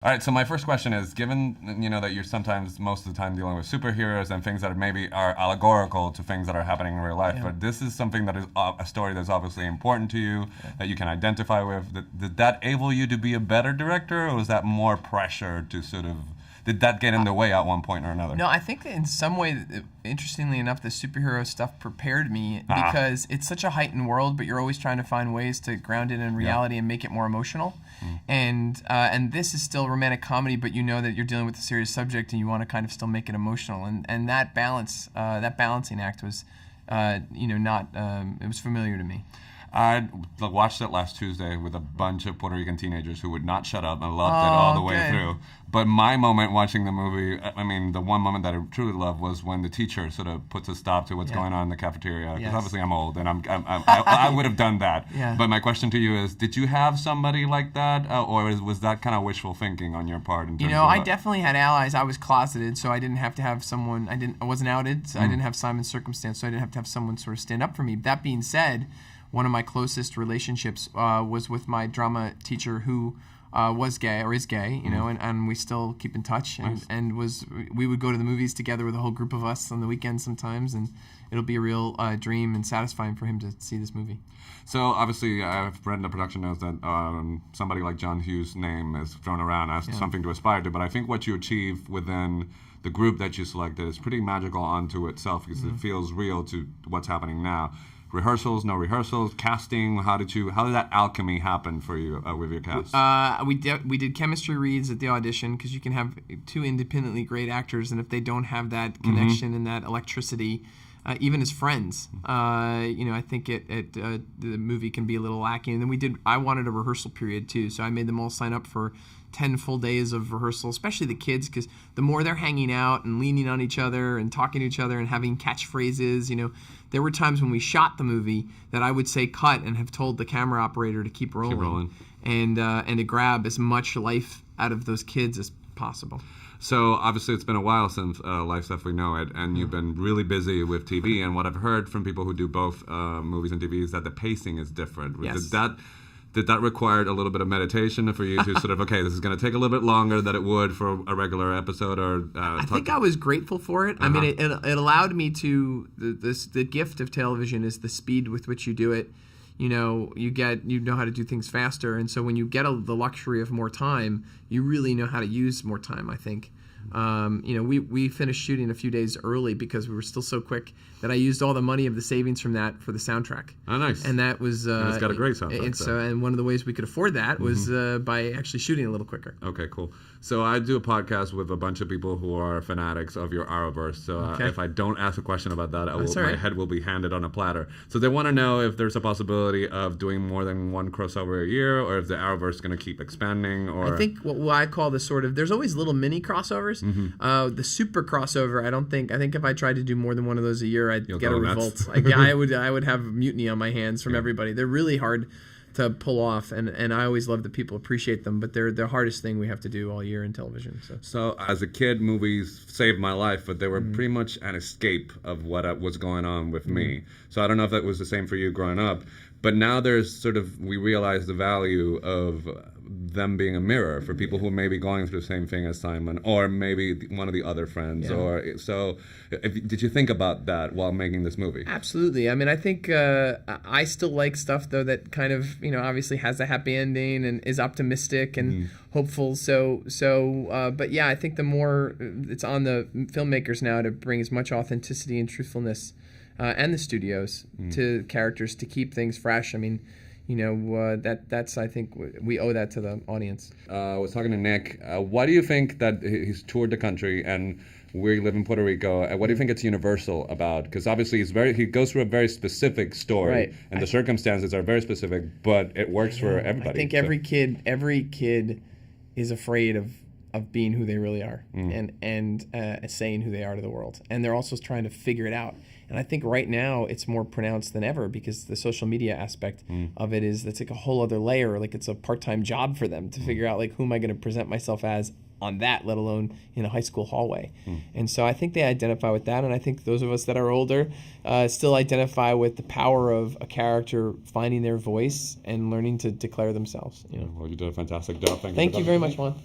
All right, so my first question is, given that you're sometimes most of the time dealing with superheroes and things that maybe are allegorical to things that are happening in real life, Yeah. but this is something that is a story that's obviously important to you, that you can identify with. Did that able you to be a better director, or was that more pressure to sort of? Did that get in the way at one point or another? No, I think that in some way, interestingly enough, the superhero stuff prepared me because it's such a heightened world, but you're always trying to find ways to ground it in reality and make it more emotional. And this is still romantic comedy, but you know that you're dealing with a serious subject, and you want to kind of still make it emotional. And that balance, that balancing act was, not it was familiar to me. I watched it last Tuesday with a bunch of Puerto Rican teenagers who would not shut up and loved it all the way good. through. But my moment watching the movie, I mean, the one moment that I truly loved was when the teacher sort of puts a stop to what's going on in the cafeteria. Because Yes. obviously I'm old and I would have done that. Yeah. But my question to you is, did you have somebody like that, or was that kind of wishful thinking on your part? In terms of I definitely had allies. I was closeted, so I didn't have to have someone. I wasn't outed, so I didn't have Simon's circumstance, so I didn't have to have someone sort of stand up for me. That being said, one of my closest relationships was with my drama teacher who was gay or is gay, and we still keep in touch. And we would go to the movies together with a whole group of us on the weekends sometimes, and it'll be a real dream and satisfying for him to see this movie. So obviously, I've read in the production notes that somebody like John Hughes' name is thrown around as something to aspire to. But I think what you achieve within the group that you selected is pretty magical onto itself, because it feels real to what's happening now. Rehearsals, no rehearsals, casting. How did that alchemy happen for you with your cast? We did chemistry reads at the audition, because you can have two independently great actors, and if they don't have that connection and that electricity, even as friends, I think the movie can be a little lacking. And then I wanted a rehearsal period too, so I made them all sign up for 10 full days of rehearsal, especially the kids, because the more they're hanging out and leaning on each other and talking to each other and having catchphrases, there were times when we shot the movie that I would say cut and have told the camera operator to keep rolling. And to grab as much life out of those kids as possible. So obviously it's been a while since Life Stuff We Know It, and you've been really busy with TV. And what I've heard from people who do both movies and TV is that the pacing is different. Yes. Did that require a little bit of meditation for you to sort of, okay, this is going to take a little bit longer than it would for a regular episode? Or I think I was grateful for it. I mean, it allowed me to the gift of television is the speed with which you do it. You know how to do things faster, and so when you get the luxury of more time, you really know how to use more time, I think. We finished shooting a few days early because we were still so quick that I used all the money of the savings from that for the soundtrack. Oh, nice. And that was and it's got a great soundtrack. And one of the ways we could afford that was by actually shooting a little quicker. Okay, cool. So I do a podcast with a bunch of people who are fanatics of your Arrowverse. So if I don't ask a question about that, my head will be handed on a platter. So they want to know if there's a possibility of doing more than one crossover a year, or if the Arrowverse is going to keep expanding. Or I think what I call the sort of, there's always little mini crossovers. The super crossover, I think if I tried to do more than one of those a year, I'd get a revolt. I would have mutiny on my hands from everybody. They're really hard to pull off, and I always love that people appreciate them, but they're the hardest thing we have to do all year in television. So as a kid, movies saved my life, but they were pretty much an escape of what was going on with me. So I don't know if that was the same for you growing up, but now we realize the value of them being a mirror for people who may be going through the same thing as Simon, or maybe one of the other friends. Did you think about that while making this movie? Absolutely. I mean, I think I still like stuff though that kind of obviously has a happy ending and is optimistic and hopeful. But yeah, I think the more it's on the filmmakers now to bring as much authenticity and truthfulness and the studios to characters to keep things fresh. I mean, that's I think we owe that to the audience. I was talking to Nick. Why do you think that he's toured the country and we live in Puerto Rico? What do you think it's universal about? Because obviously he goes through a very specific story, and the circumstances are very specific, but it works for everybody. I think every kid is afraid of being who they really are and saying who they are to the world, and they're also trying to figure it out. And I think right now it's more pronounced than ever because the social media aspect of it that's like a whole other layer. Like it's a part-time job for them to figure out like who am I going to present myself as on that, let alone in a high school hallway. And so I think they identify with that, and I think those of us that are older still identify with the power of a character finding their voice and learning to declare themselves. Well, you did a fantastic job. Thank you very much, Juan.